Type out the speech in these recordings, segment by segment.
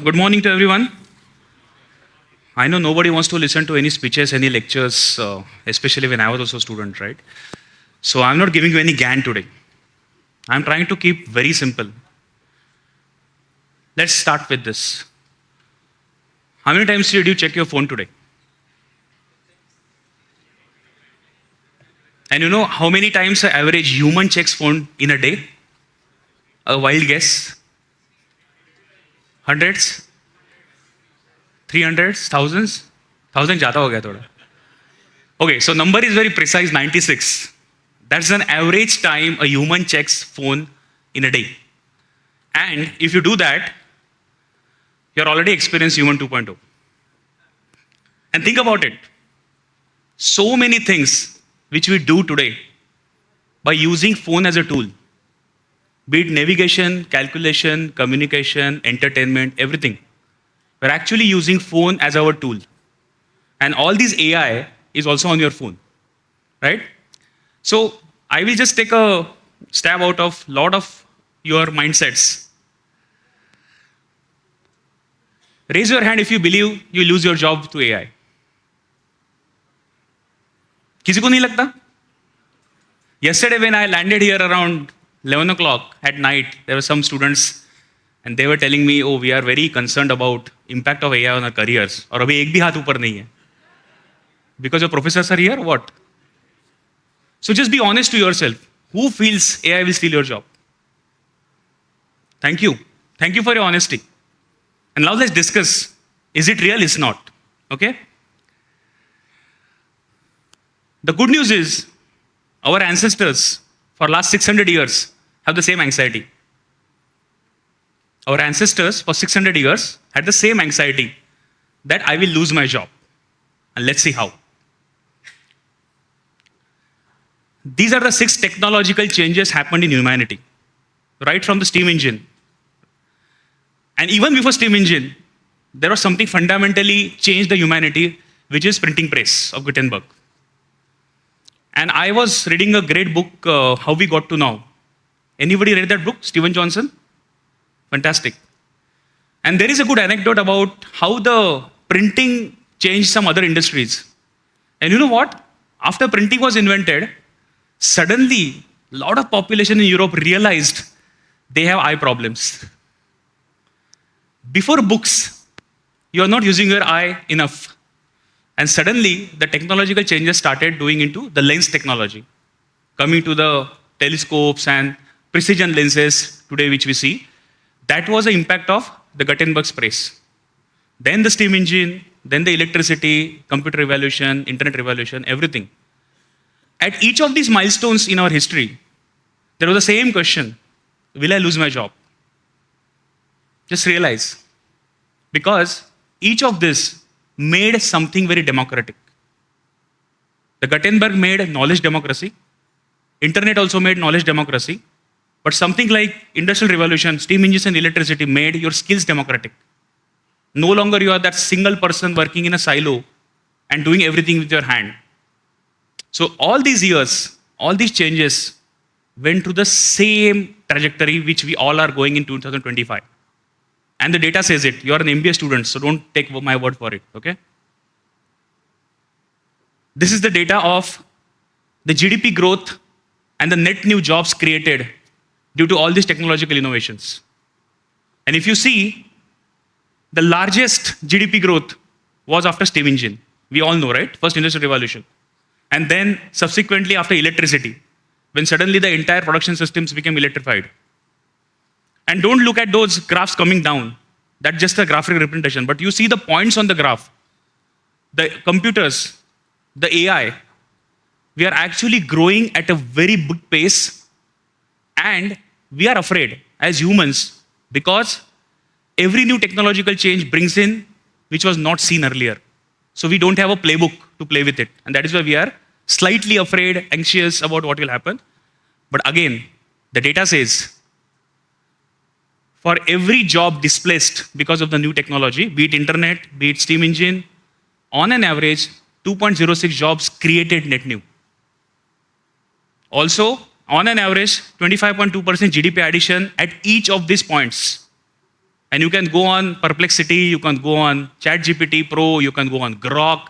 good morning to everyone. I know nobody wants to listen to any speeches, any lectures, especially when I was also a student, right? So I'm not giving you any GAN today. I'm trying to keep very simple. Let's start with this. How many times did you check your phone today? And you know how many times the average human checks phone in a day? A wild guess? Hundreds? 300s? Thousands? Thousand jata ho gaya thoda. Okay, so number is very precise, 96. That's an average time a human checks phone in a day. And if you do that, you're already experienced human 2.0. And think about it. So many things which we do today by using phone as a tool, be it navigation, calculation, communication, entertainment, everything. We're actually using phone as our tool. And all this AI is also on your phone, right? So I will just take a stab out of lot of your mindsets. Raise your hand if you believe you lose your job to AI. किसी को नहीं लगता? Yesterday when I landed here around 11 o'clock at night, there were some students and they were telling me, oh, we are very concerned about impact of AI on our careers. और अभी एक भी हाथ ऊपर नहीं है. Because your professors are here, what? So just be honest to yourself. Who feels AI will steal your job? Thank you. Thank you for your honesty. And now let's discuss, is it real, is not? Okay? The good news is, our ancestors for last 600 years have the same anxiety. Our ancestors for 600 years had the same anxiety that I will lose my job. And let's see how. These are the 6 technological changes happened in humanity, right from the steam engine. And even before steam engine, there was something fundamentally changed the humanity, which is printing press of Gutenberg. And I was reading a great book, How We Got to Now. Anybody read that book, Stephen Johnson? Fantastic. And there is a good anecdote about how the printing changed some other industries. And you know what? After printing was invented, suddenly a lot of population in Europe realized they have eye problems. Before books, you are not using your eye enough. And suddenly, the technological changes started doing into the lens technology, coming to the telescopes and precision lenses today, which we see. That was the impact of the Gutenberg's press. Then the steam engine, then the electricity, computer revolution, internet revolution, everything. At each of these milestones in our history, there was the same question, will I lose my job? Just realize, because each of this made something very democratic. The Gutenberg made knowledge democracy. Internet also made knowledge democracy. But something like industrial revolution, steam engines and electricity made your skills democratic. No longer you are that single person working in a silo and doing everything with your hand. So all these years, all these changes went through the same trajectory which we all are going in 2025. And the data says it. You are an MBA student, so don't take my word for it, okay? This is the data of the GDP growth and the net new jobs created due to all these technological innovations. And if you see, the largest GDP growth was after steam engine. We all know, right? First industrial revolution. And then subsequently after electricity, when suddenly the entire production systems became electrified. And don't look at those graphs coming down. That's just a graphic representation. But you see the points on the graph. The computers, the AI, we are actually growing at a very big pace. And we are afraid as humans because every new technological change brings in which was not seen earlier. So we don't have a playbook to play with it. And that is why we are slightly afraid, anxious about what will happen. But again, the data says, for every job displaced because of the new technology, be it internet, be it steam engine, on an average, 2.06 jobs created net new. Also, on an average, 25.2% GDP addition at each of these points. And you can go on Perplexity, you can go on ChatGPT Pro, you can go on Grok,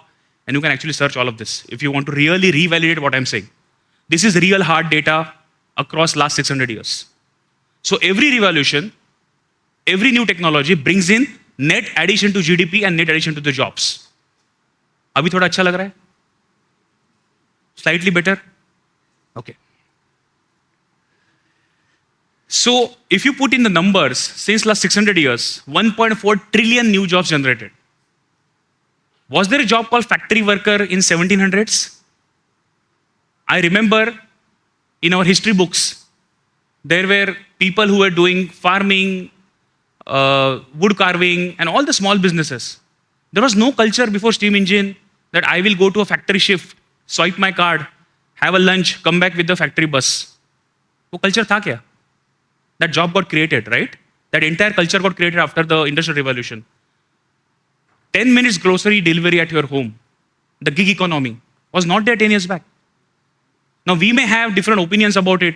and you can actually search all of this if you want to really revalidate what I'm saying. This is real hard data across last 600 years. So every revolution, every new technology brings in net addition to GDP and net addition to the jobs. अभी थोड़ा अच्छा लग रहा है? Slightly better? Okay. So if you put in the numbers, since last 600 years, 1.4 trillion new jobs generated. Was there a job called factory worker in 1700s? I remember in our history books, there were people who were doing farming, wood carving, and all the small businesses. There was no culture before steam engine that I will go to a factory shift, swipe my card, have a lunch, come back with the factory bus. वो culture था क्या? That job got created, right? That entire culture got created after the Industrial Revolution. 10 minutes grocery delivery at your home. The gig economy was not there 10 years back. Now we may have different opinions about it.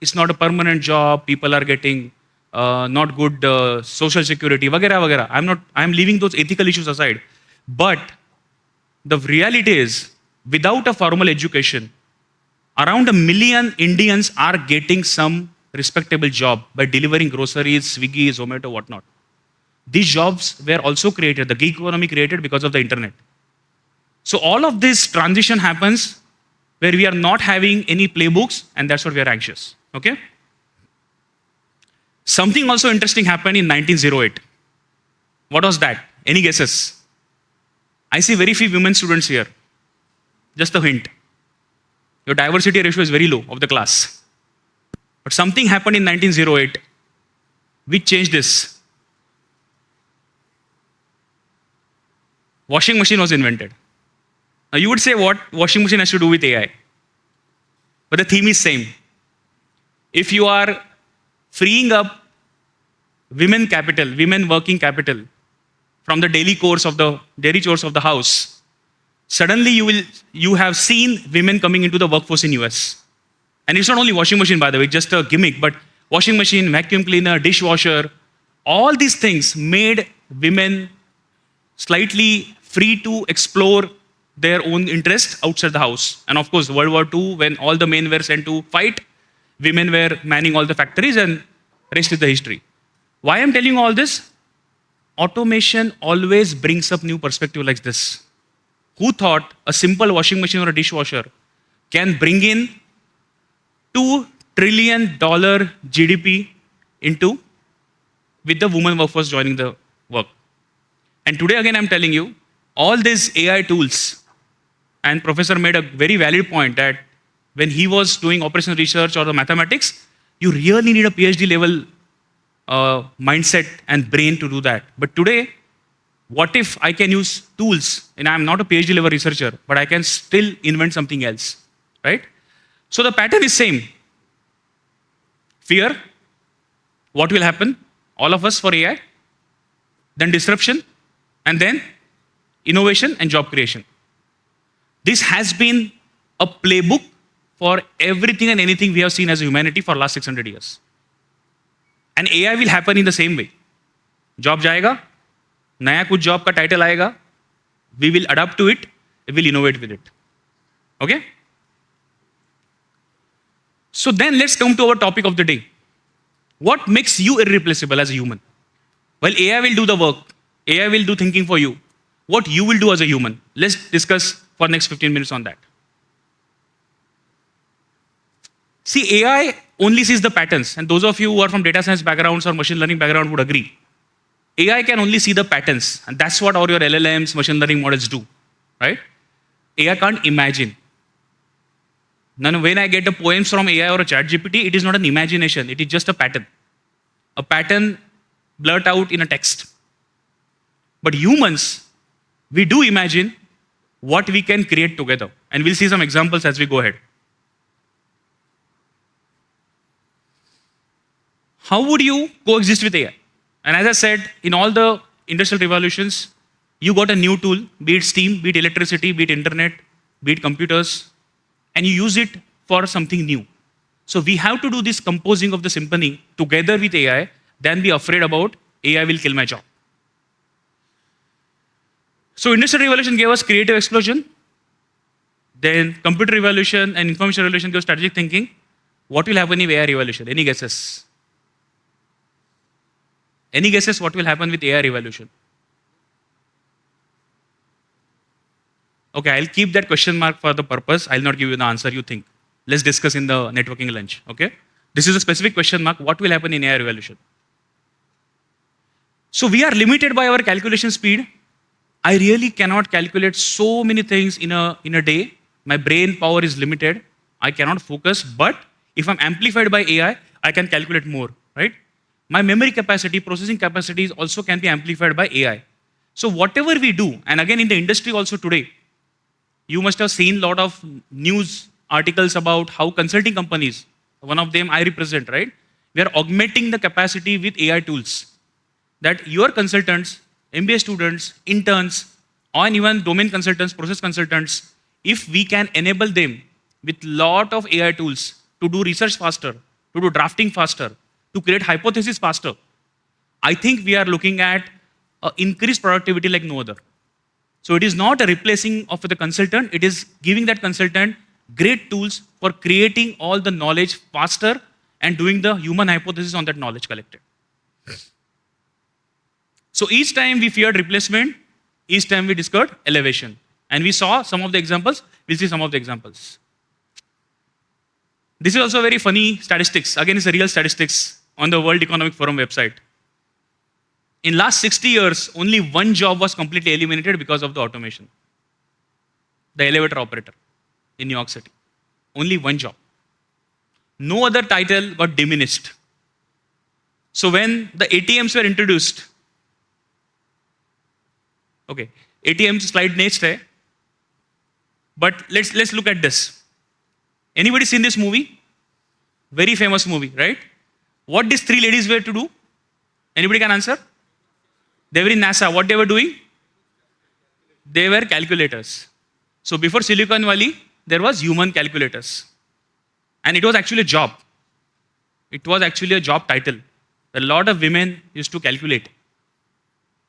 It's not a permanent job. People are getting not good social security, vagera, vagera. I'm leaving those ethical issues aside. But the reality is, without a formal education, around 1 million Indians are getting some respectable job by delivering groceries, Swiggy, Zomato, whatnot. These jobs were also created, the gig economy created because of the internet. So all of this transition happens where we are not having any playbooks, and that's what we are anxious. Okay? Something also interesting happened in 1908. What was that? Any guesses? I see very few women students here. Just a hint. Your diversity ratio is very low of the class. But something happened in 1908 which changed this. Washing machine was invented. Now you would say, what washing machine has to do with AI? But the theme is same. If you are freeing up women capital, women working capital from the daily chores of the house, suddenly you have seen women coming into the workforce in US. And it's not only washing machine, by the way, just a gimmick, but washing machine, vacuum cleaner, dishwasher, all these things made women slightly free to explore their own interests outside the house. And of course, World War II, when all the men were sent to fight, women were manning all the factories, and rest is the history. Why I'm telling you all this? Automation always brings up new perspective like this. Who thought a simple washing machine or a dishwasher can bring in $2 trillion GDP into with the woman workforce joining the work? And today again I'm telling you, all these AI tools, and professor made a very valid point that when he was doing operational research or the mathematics, you really need a PhD level mindset and brain to do that. But today, what if I can use tools, and I'm not a PhD level researcher, but I can still invent something else, right? So the pattern is same. Fear, what will happen? All of us for AI, then disruption, and then innovation and job creation. This has been a playbook for everything and anything we have seen as a humanity for last 600 years. And AI will happen in the same way. Job जाएगा, नया कुछ job का title आएगा, we will adapt to it, we will innovate with it. Okay? So then let's come to our topic of the day. What makes you irreplaceable as a human? Well, AI will do the work. AI will do thinking for you. What you will do as a human? Let's discuss for next 15 minutes on that. See, AI only sees the patterns, and those of you who are from data science backgrounds or machine learning background would agree. AI can only see the patterns, and that's what all your LLMs, machine learning models do, right? AI can't imagine. Now, when I get the poems from AI or a chat GPT, it is not an imagination, it is just a pattern. A pattern blurt out in a text. But humans, we do imagine what we can create together. And we'll see some examples as we go ahead. How would you coexist with AI? And as I said, in all the industrial revolutions, you got a new tool, be it steam, be it electricity, be it internet, be it computers, and you use it for something new. So we have to do this composing of the symphony together with AI, then be afraid about AI will kill my job. So industrial revolution gave us creative explosion. Then computer revolution and information revolution gave strategic thinking. What will happen in AI revolution? Any guesses? Any guesses what will happen with AI revolution? Okay, I'll keep that question mark for the purpose. I'll not give you the answer you think. Let's discuss in the networking lunch, okay? This is a specific question mark. What will happen in AI revolution? So we are limited by our calculation speed. I really cannot calculate so many things in a day. My brain power is limited. I cannot focus, but if I'm amplified by AI, I can calculate more, right? My memory capacity, processing capacities also can be amplified by AI. So whatever we do, and again in the industry also today, you must have seen a lot of news articles about how consulting companies, one of them I represent, right? We are augmenting the capacity with AI tools. That your consultants, MBA students, interns, or even domain consultants, process consultants, if we can enable them with lot of AI tools to do research faster, to do drafting faster, to create hypothesis faster, I think we are looking at increased productivity like no other. So it is not a replacing of the consultant, it is giving that consultant great tools for creating all the knowledge faster and doing the human hypothesis on that knowledge collected. So each time we feared replacement, each time we discovered elevation. And we saw some of the examples, we'll see some of the examples. This is also very funny statistics. Again, it's a real statistics on the World Economic Forum website. In last 60 years, only one job was completely eliminated because of the automation. The elevator operator in New York City. Only one job. No other title got diminished. So when the ATMs were introduced, okay, ATM slide next hai. But let's look at this. Anybody seen this movie? Very famous movie, right? What these three ladies were to do? Anybody can answer? They were in NASA. What they were doing? They were calculators. So before Silicon Valley, there was human calculators. And it was actually a job. It was actually a job title. A lot of women used to calculate.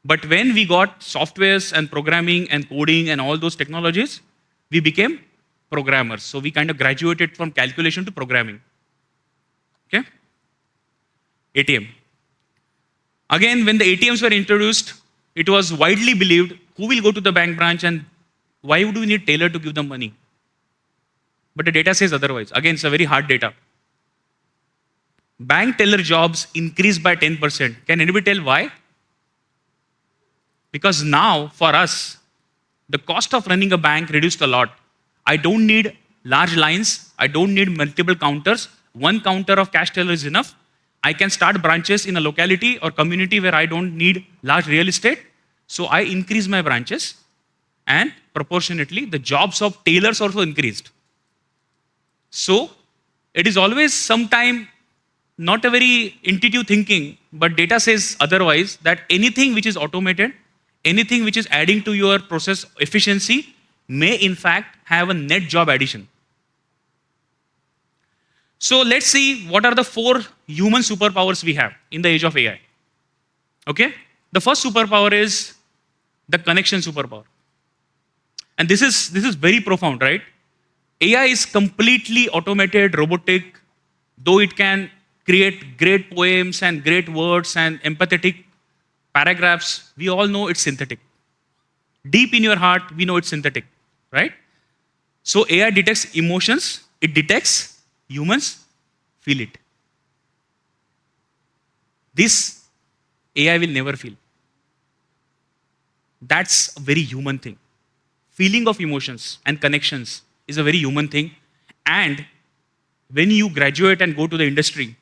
But when we got softwares and programming and coding and all those technologies, we became programmers. So we kind of graduated from calculation to programming. Okay? ATM. Again, when the ATMs were introduced, it was widely believed who will go to the bank branch and why would we need tailor to give them money? But the data says otherwise. Again, it's a very hard data. Bank teller jobs increased by 10%. Can anybody tell why? Because now, for us, the cost of running a bank reduced a lot. I don't need large lines. I don't need multiple counters. One counter of cash teller is enough. I can start branches in a locality or community where I don't need large real estate. So I increase my branches and proportionately the jobs of tailors also increased. So it is always sometime not a very intuitive thinking, but data says otherwise that anything which is automated, anything which is adding to your process efficiency may in fact have a net job addition. So let's see what are the 4 human superpowers we have in the age of AI. Okay? The first superpower is the connection superpower. And this is very profound, right? AI is completely automated, robotic, though it can create great poems and great words and empathetic paragraphs, we all know it's synthetic. Deep in your heart, we know it's synthetic, right? So AI detects emotions, it detects, humans feel it. This AI will never feel. That's a very human thing. Feeling of emotions and connections is a very human thing. And when you graduate and go to the industry,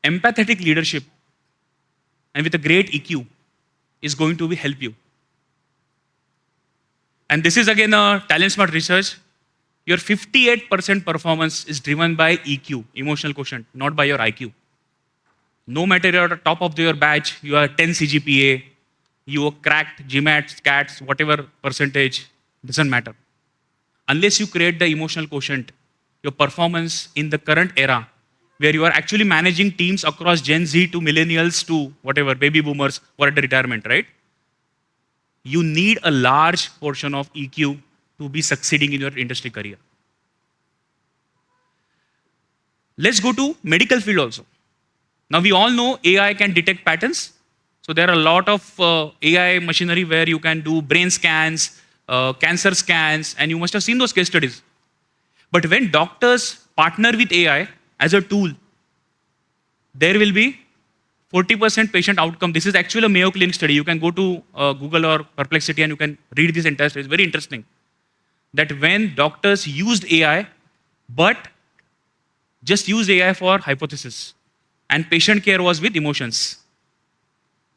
empathetic leadership and with a great EQ is going to help you. And this is again a talent smart research. Your 58% performance is driven by EQ, emotional quotient, not by your IQ. No matter you're at the top of your batch, you are 10 CGPA, you are cracked, GMAT, CATs, whatever percentage, doesn't matter. Unless you create the emotional quotient, your performance in the current era where you are actually managing teams across Gen Z to millennials to whatever, baby boomers who are at the retirement, right? You need a large portion of EQ to be succeeding in your industry career. Let's go to medical field also. Now we all know AI can detect patterns. So there are a lot of AI machinery where you can do brain scans, cancer scans, and you must have seen those case studies. But when doctors partner with AI as a tool, there will be 40% patient outcome. This is actually a Mayo Clinic study. You can go to Google or Perplexity and you can read this entire study. It's very interesting. That when doctors used AI, but just used AI for hypothesis, and patient care was with emotions.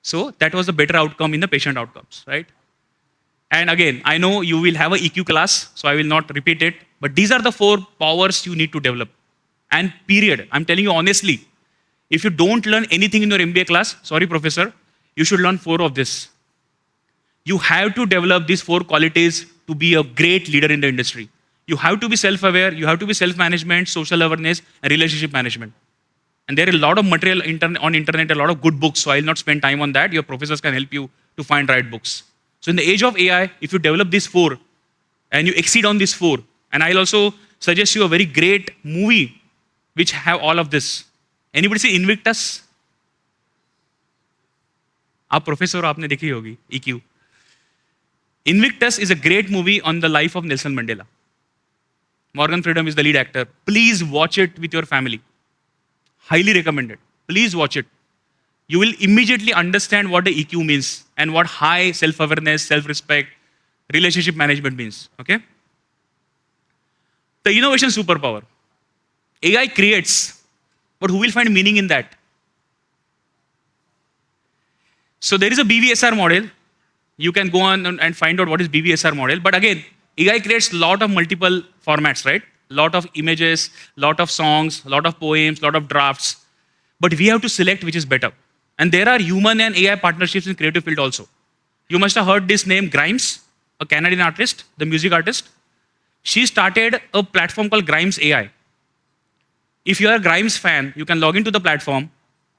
So that was a better outcome in the patient outcomes, right? And again, I know you will have a EQ class, so I will not repeat it. But these are the 4 powers you need to develop. And period. I'm telling you honestly, if you don't learn anything in your MBA class, sorry, professor, you should learn 4 of this. You have to develop these 4 qualities to be a great leader in the industry. You have to be self-aware, you have to be self-management, social awareness, and relationship management. And there is a lot of material on internet, a lot of good books, so I'll not spend time on that. Your professors can help you to find right books. So in the age of AI, if you develop these 4 and you exceed on these 4, and I'll also suggest you a very great movie which have all of this. Anybody see Invictus? आप professor हो, आपने देखी होगी EQ. Invictus is a great movie on the life of Nelson Mandela. Morgan Freeman is the lead actor. Please watch it with your family. Highly recommended. Please watch it. You will immediately understand what the EQ means and what high self-awareness, self-respect, relationship management means. Okay? The innovation superpower. AI creates, but who will find meaning in that? So there is a BVSR model. You can go on and find out what is BVSR model. But again, AI creates a lot of multiple formats, right? Lot of images, lot of songs, lot of poems, lot of drafts. But we have to select which is better. And there are human and AI partnerships in creative field also. You must have heard this name, Grimes, a Canadian artist, the music artist. She started a platform called Grimes AI. If you are a Grimes fan, you can log into the platform.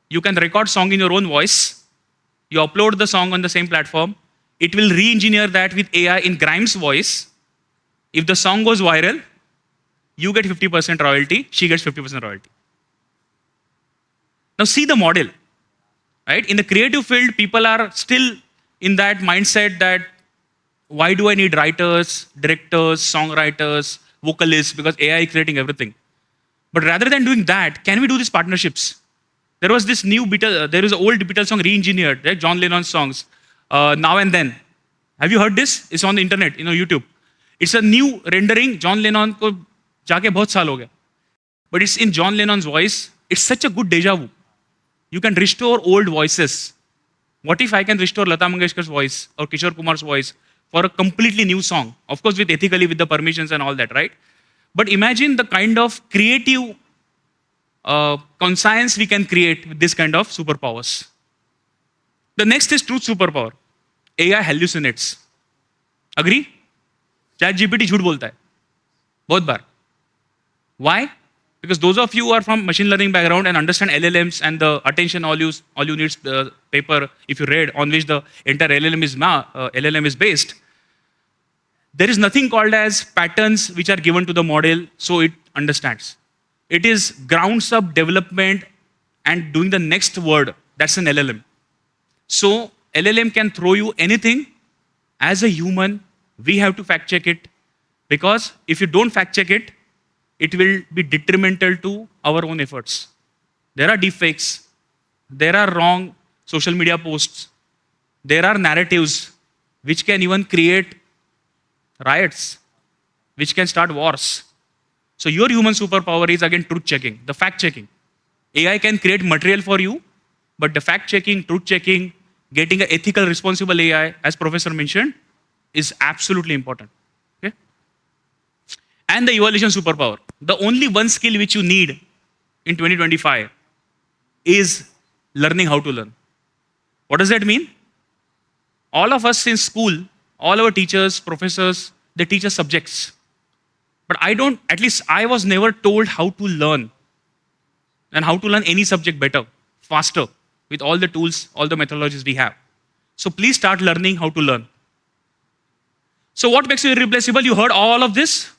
You can record song in your own voice. You upload the song on the same platform. It will re-engineer that with AI in Grimes' voice. If the song goes viral, you get 50% royalty, she gets 50% royalty. Now see the model, right? In the creative field, people are still in that mindset that why do I need writers, directors, songwriters, vocalists, because AI is creating everything. But rather than doing that, can we do these partnerships? There was this new Beatles, there is an old Beatles song re-engineered, right? John Lennon's songs, Now and Then. Have you heard this? It's on the internet, YouTube. It's a new rendering. John Lennon ko jaake bahut saal ho gaya. But it's in John Lennon's voice. It's such a good deja vu. You can restore old voices. What if I can restore Lata Mangeshkar's voice or Kishore Kumar's voice for a completely new song? Of course, with ethically, with the permissions and all that, right? But imagine the kind of creative conscience we can create with this kind of superpowers. The next is truth superpower. AI hallucinates. Agree? ChatGPT झूठ बोलता है बहुत बार. Why? Because those of you who are from machine learning background and understand LLMs and the attention all you need paper if you read on which the entire LLM is based, there is nothing called as patterns which are given to the model so it understands. It is grounds up development and doing the next word. That's an LLM. So LLM can throw you anything. As a human, we have to fact check it, because if you don't fact check it, it will be detrimental to our own efforts. There are deepfakes, there are wrong social media posts, there are narratives which can even create riots, which can start wars. So your human superpower is again truth checking, the fact checking. AI can create material for you, but the fact checking, truth checking, getting an ethical, responsible AI, as Professor mentioned, is absolutely important. Okay? And the evaluation superpower. The only one skill which you need in 2025 is learning how to learn. What does that mean? All of us in school, all our teachers, professors, they teach us subjects. But at least I was never told how to learn. and how to learn any subject better, faster, with all the tools, all the methodologies we have. So please start learning how to learn. So what makes you irreplaceable? You heard all of this.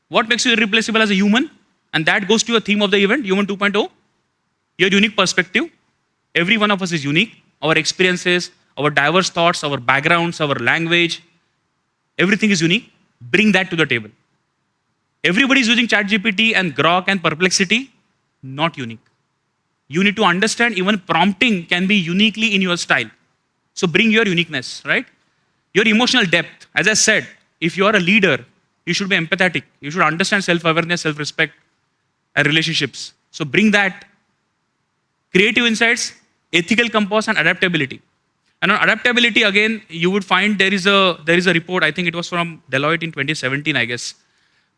What makes you irreplaceable as a human? And that goes to a theme of the event, Human 2.0. Your unique perspective. Every one of us is unique. Our experiences, our diverse thoughts, our backgrounds, our language, everything is unique. Bring that to the table. Everybody is using ChatGPT and Grok and Perplexity. Not unique. You need to understand even prompting can be uniquely in your style. So bring your uniqueness, right? Your emotional depth. As I said, if you are a leader, you should be empathetic. You should understand self-awareness, self-respect, and relationships. So bring that. Creative insights, ethical compass, and adaptability. And on adaptability, again, you would find there is a report. I think it was from Deloitte in 2017, I guess.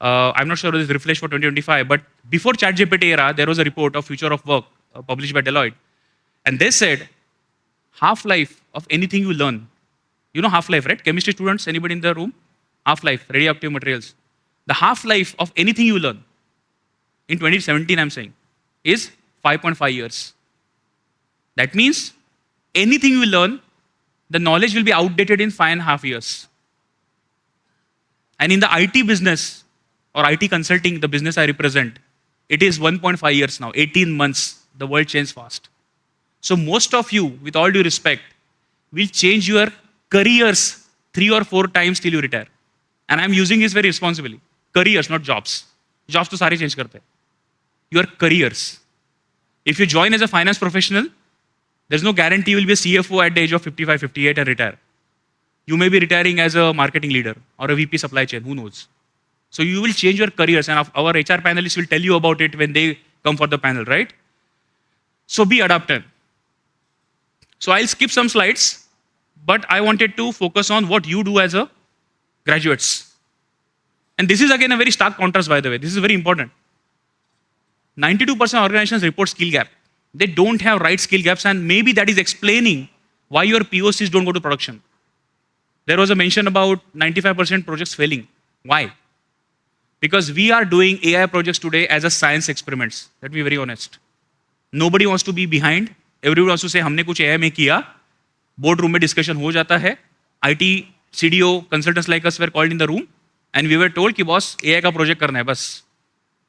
I'm not sure whether it's refreshed for 2025, but before ChatGPT era, there was a report of future of work published by Deloitte, and they said half-life of anything you learn. You know half-life, right? Chemistry students, anybody in the room? Half-life, radioactive materials. The half-life of anything you learn in 2017, I'm saying, is 5.5 years. That means anything you learn, the knowledge will be outdated in 5.5 years. And in the IT business or IT consulting, the business I represent, it is 1.5 years now, 18 months. The world changed fast. So most of you, with all due respect, will change your careers 3 or 4 times till you retire. And I'm using this very responsibly. Careers, not jobs. Jobs to sare change karte. Your careers. If you join as a finance professional, there's no guarantee you will be a CFO at the age of 55, 58 and retire. You may be retiring as a marketing leader or a VP supply chain, who knows. So you will change your careers, and our HR panelists will tell you about it when they come for the panel, right? So be adaptive. So I'll skip some slides, but I wanted to focus on what you do as a graduates. And this is again a very stark contrast, by the way. This is very important. 92% of organizations report skill gap. They don't have right skill gaps, and maybe that is explaining why your POCs don't go to production. There was a mention about 95% projects failing. Why? Because we are doing AI projects today as a science experiments. Let me be very honest. Nobody wants to be behind. Everyone wants to say, हमने कुछ AI में किया. Boardroom में discussion हो जाता है. IT, CDO, consultants like us were called in the room, and we were told कि boss AI का project करना है बस.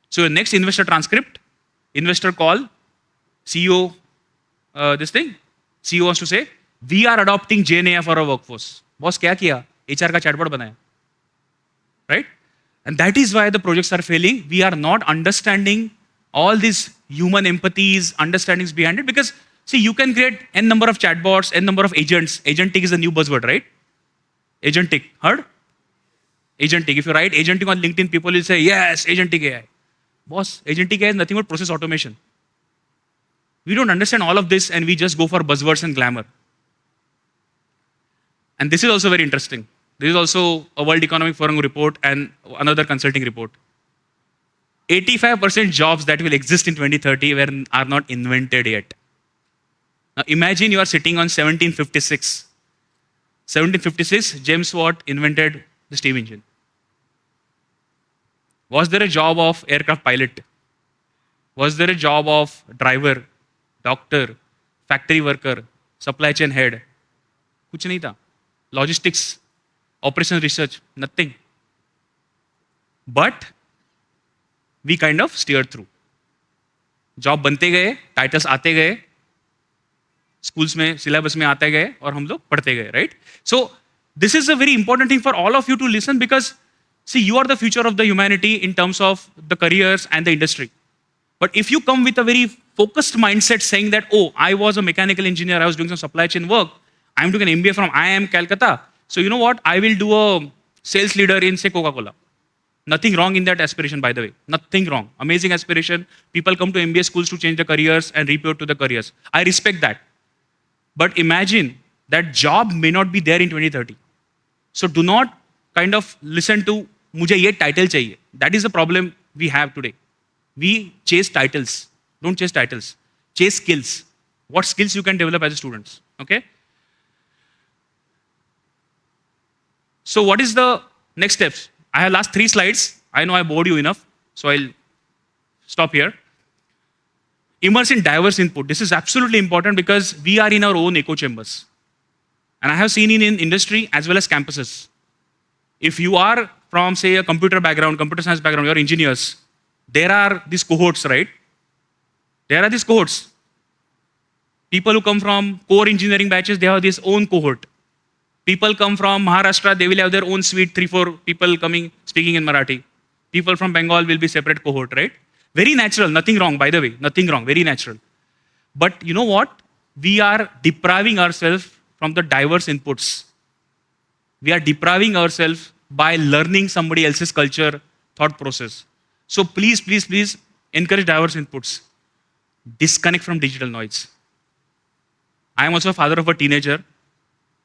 So your next investor transcript, investor call, CEO, this thing, CEO wants to say, we are adopting GenAI for our workforce. Boss क्या किया? HR का chatbot बनाया. Right? And that is why the projects are failing. We are not understanding all these human empathies, understandings behind it. Because, see, you can create n number of chatbots, n number of agents. Agentic is a new buzzword, right? Agentic. Heard? Agentic. If you write agentic on LinkedIn, people will say, yes, agentic AI. Boss, agentic AI is nothing but process automation. We don't understand all of this, and we just go for buzzwords and glamour. And this is also very interesting. This is also a World Economic Forum report and another consulting report. 85% jobs that will exist in 2030 are not invented yet. Now imagine you are sitting on 1756. 1756, James Watt invented the steam engine. Was there a job of aircraft pilot? Was there a job of driver, doctor, factory worker, supply chain head? कुछ नहीं था. Logistics, operations research, nothing. But we kind of steered through. Job बनते गए, titles आते गए, schools में syllabus में आते गए और हम लोग पढ़ते गए, right? So this is a very important thing for all of you to listen because see, you are the future of the humanity in terms of the careers and the industry. But if you come with a very focused mindset saying that, oh, I was a mechanical engineer, I was doing some supply chain work, I'm doing an MBA from IIM Calcutta, so you know what, I will do a sales leader in, say, Coca-Cola. Nothing wrong in that aspiration, by the way. Nothing wrong. Amazing aspiration. People come to MBA schools to change their careers and report to the careers. I respect that. But imagine that job may not be there in 2030. So do not kind of listen to मुझे ये title चाहिए. That is the problem we have today. We chase titles. Don't chase titles. Chase skills. What skills you can develop as a student. Okay? So what is the next steps? I have last 3 slides. I know I bored you enough. So I'll stop here. Immerse in diverse input. This is absolutely important because we are in our own echo chambers. And I have seen in industry as well as campuses. If you are from, say, a computer background, computer science background, you're engineers, there are these cohorts, right? There are these cohorts. People who come from core engineering batches, they have this own cohort. People come from Maharashtra, they will have their own suite, 3-4 people coming, speaking in Marathi. People from Bengal will be separate cohort, right? Very natural, nothing wrong, by the way, nothing wrong, very natural. But you know what? We are depriving ourselves from the diverse inputs. We are depriving ourselves by learning somebody else's culture, thought process. So please, please, please encourage diverse inputs. Disconnect from digital noise. I am also a father of a teenager.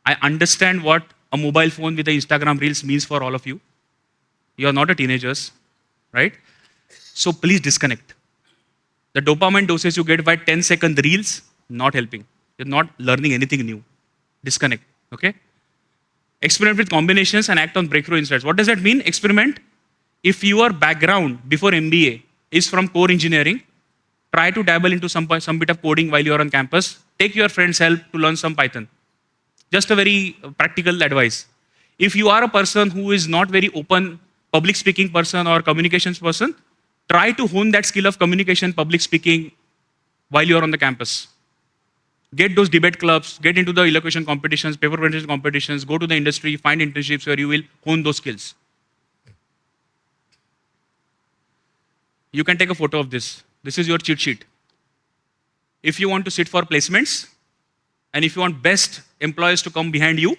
I understand what a mobile phone with the Instagram reels means for all of you. You are not a teenagers, right? So please disconnect. The dopamine doses you get by 10-second reels, not helping. You're not learning anything new. Disconnect, okay? Experiment with combinations and act on breakthrough insights. What does that mean? Experiment. If your background before MBA is from core engineering, try to dabble into some bit of coding while you're on campus. Take your friend's help to learn some Python. Just a very practical advice. If you are a person who is not very open, public speaking person or communications person, try to hone that skill of communication, public speaking while you're on the campus. Get those debate clubs, get into the elocution competitions, paper presentation competitions, go to the industry, find internships where you will hone those skills. You can take a photo of this. This is your cheat sheet. If you want to sit for placements, and if you want best employees to come behind you,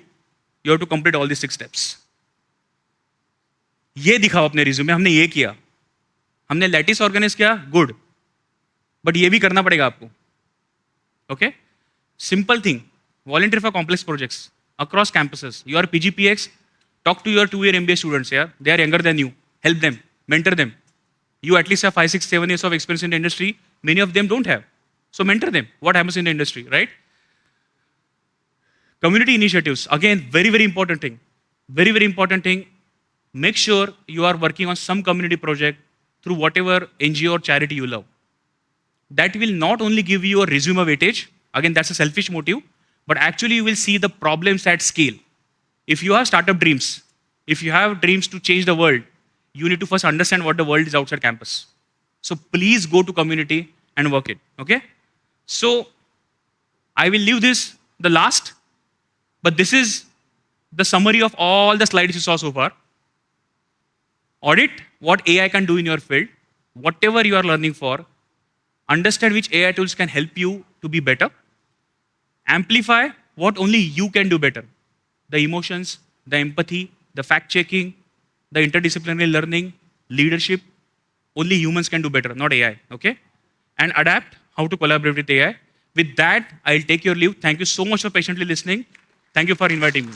you have to complete all these 6 steps. ये दिखाओ अपने resume, हमने ये किया, हमने lattice organise किया, good, but ये भी करना पड़ेगा आपको. Okay? Simple thing. Volunteer for complex projects across campuses. You are PGPX, talk to your 2-year MBA students. Yeah? They are younger than you. Help them, mentor them. You at least have 5, 6, 7 years of experience in the industry. Many of them don't have. So mentor them. What happens in the industry, right? Community initiatives. Again, very, very important thing. Very, very important thing. Make sure you are working on some community project through whatever NGO or charity you love. That will not only give you a resume weightage, again, that's a selfish motive, but actually you will see the problems at scale. If you have startup dreams, if you have dreams to change the world, you need to first understand what the world is outside campus. So please go to community and work it, okay? So I will leave this the last, but this is the summary of all the slides you saw so far. Audit what AI can do in your field, whatever you are learning for, understand which AI tools can help you to be better, amplify what only you can do better. The emotions, the empathy, the fact-checking, the interdisciplinary learning, leadership, only humans can do better, not AI, okay? And adapt how to collaborate with AI. With that, I'll take your leave. Thank you so much for patiently listening. Thank you for inviting me.